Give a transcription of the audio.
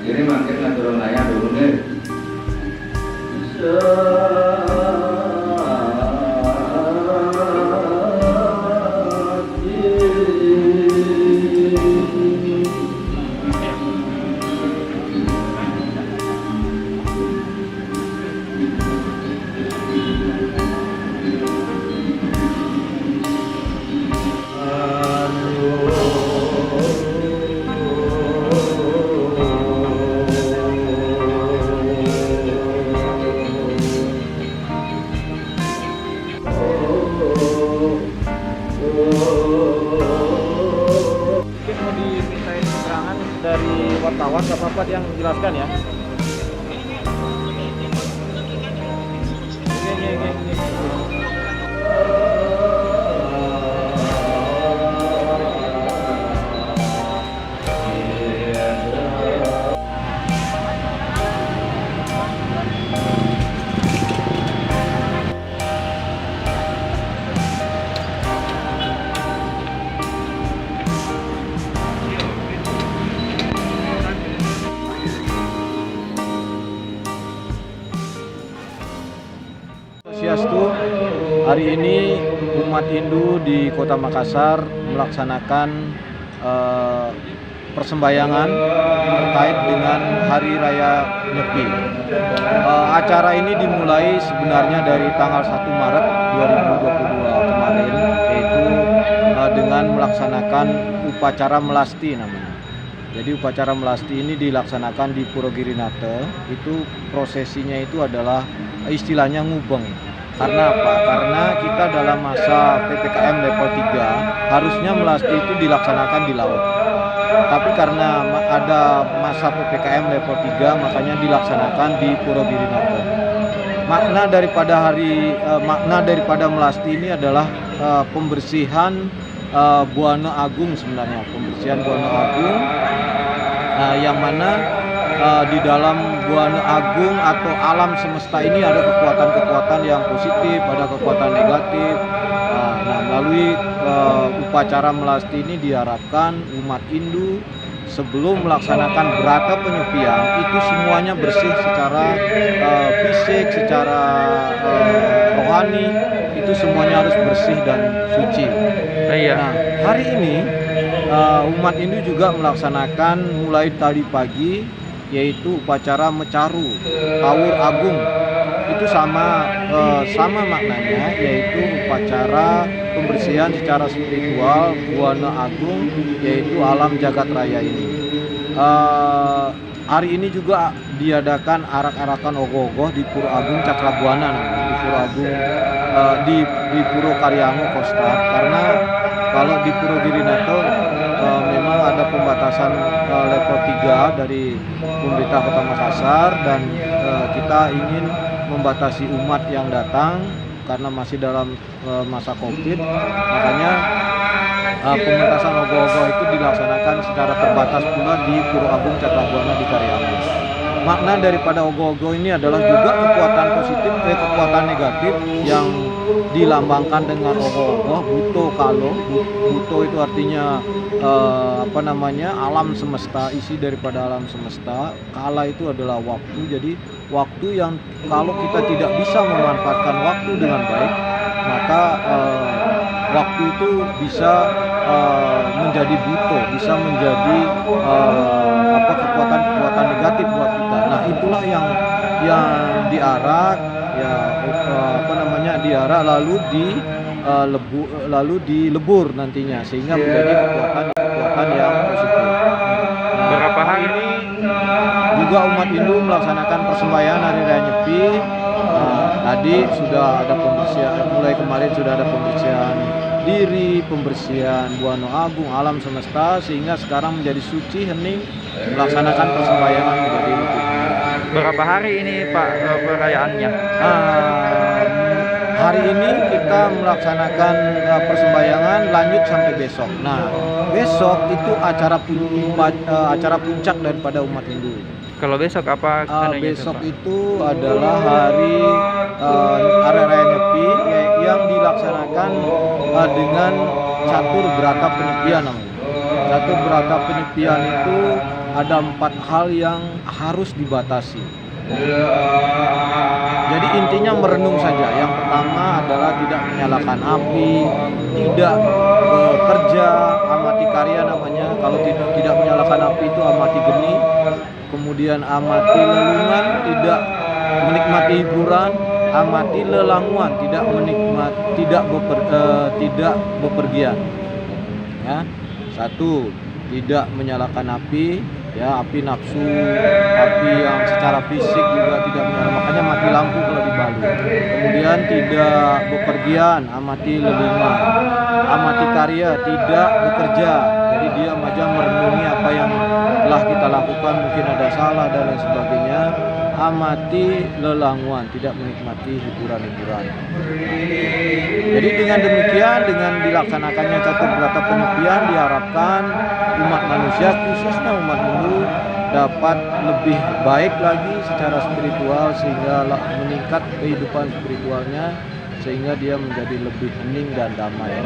Ini makin ngatur layar dulu nih. Mungkin mau dimintain keterangan dari wartawan, nggak apa-apa dia yang menjelaskan ya. Ini. Swastiastu. Hari ini umat Hindu di Kota Makassar melaksanakan persembahyangan terkait dengan Hari Raya Nyepi. Acara ini dimulai sebenarnya dari tanggal 1 Maret 2022 kemarin, yaitu dengan melaksanakan upacara melasti namanya. Jadi upacara melasti ini dilaksanakan di Puro Girinate. Itu prosesinya itu adalah istilahnya ngubeng. Karena apa? Karena kita dalam masa PPKM level 3 harusnya melasti itu dilaksanakan di laut. Tapi karena ada masa PPKM level 3 makanya dilaksanakan di Puro Girinate. Makna daripada melasti ini adalah pembersihan Buana Agung sebenarnya, pembersihan Buana Agung yang mana di dalam Buana Agung atau alam semesta ini ada kekuatan-kekuatan yang positif, ada kekuatan negatif. Nah, melalui upacara melasti ini diharapkan umat Hindu sebelum melaksanakan berata penyepian itu semuanya bersih secara fisik, secara rohani, itu semuanya harus bersih dan suci. Nah, hari ini umat Hindu juga melaksanakan mulai tadi pagi, yaitu upacara mecaru Tawur Agung. Itu sama maknanya, yaitu upacara pembersihan secara spiritual Buana Agung, yaitu alam jagat raya ini. Hari ini juga diadakan arak-arakan ogoh-ogoh di Puro Agung Cakrabuana, di Puro Agung di Puro Karyango Kostad. Karena kalau di Puro Girinate memang ada pembatasan level 3 dari pemerintah Kota Makassar, dan kita ingin membatasi umat yang datang karena masih dalam masa Covid. Makanya pementasan ogoh-ogoh itu dilaksanakan secara terbatas pula di Puro Agung Cakrabuana di Karyango. Makna daripada ogoh-ogoh ini adalah juga kekuatan positif, kekuatan negatif yang dilambangkan dengan ogoh-ogoh. Buto kalo, buto itu artinya alam semesta, isi daripada alam semesta. Kala itu adalah waktu, jadi waktu yang kalau kita tidak bisa memanfaatkan waktu dengan baik, maka waktu itu bisa menjadi buto, bisa menjadi kekuatan-kekuatan negatif buat kita. Nah, itulah yang diarak, diarak lalu dilebur nantinya, sehingga menjadi kekuatan yang positif. Nah, Berapa hari ini juga umat Hindu melaksanakan persembahyangan Hari Raya Nyepi. Tadi sudah ada pembersihan, mulai kemarin sudah ada pembersihan diri, pembersihan Buana Agung, alam semesta, sehingga sekarang menjadi suci, hening, melaksanakan persembahyangan menjadi lebih. Berapa hari ini Pak perayaannya? Hari ini kita melaksanakan persembahyangan lanjut sampai besok. Nah, besok itu acara puncak daripada umat Hindu. Kalau besok apa anunya itu, Besok Pak? itu adalah hari Hari Raya Nyepi yang dilaksanakan dengan catur berata penyepian namanya. Catur berata penyepian itu ada 4 hal yang harus dibatasi. Jadi intinya merenung saja. Yang pertama adalah tidak menyalakan api, tidak bekerja, amati karya namanya. Kalau tidak menyalakan api itu amati geni. Kemudian amati lelungan, tidak menikmati hiburan, amati lelanguan, tidak bepergian. Ya, 1, tidak menyalakan api, ya api nafsu, api yang secara fisik juga tidak menyala, makanya mati lampu kalau di Bali. Kemudian tidak bepergian, amati lelungan, amati karya, tidak bekerja, jadi diam aja merenungi apa yang telah kita lakukan, mungkin ada salah dan lain sebagainya. Amati lelanguan, tidak menikmati hiburan-hiburan. Jadi dengan demikian, dengan dilaksanakannya catur berata penyepian, diharapkan umat manusia, khususnya umat Hindu, dapat lebih baik lagi secara spiritual, sehingga meningkat kehidupan spiritualnya, sehingga dia menjadi lebih hening dan damai.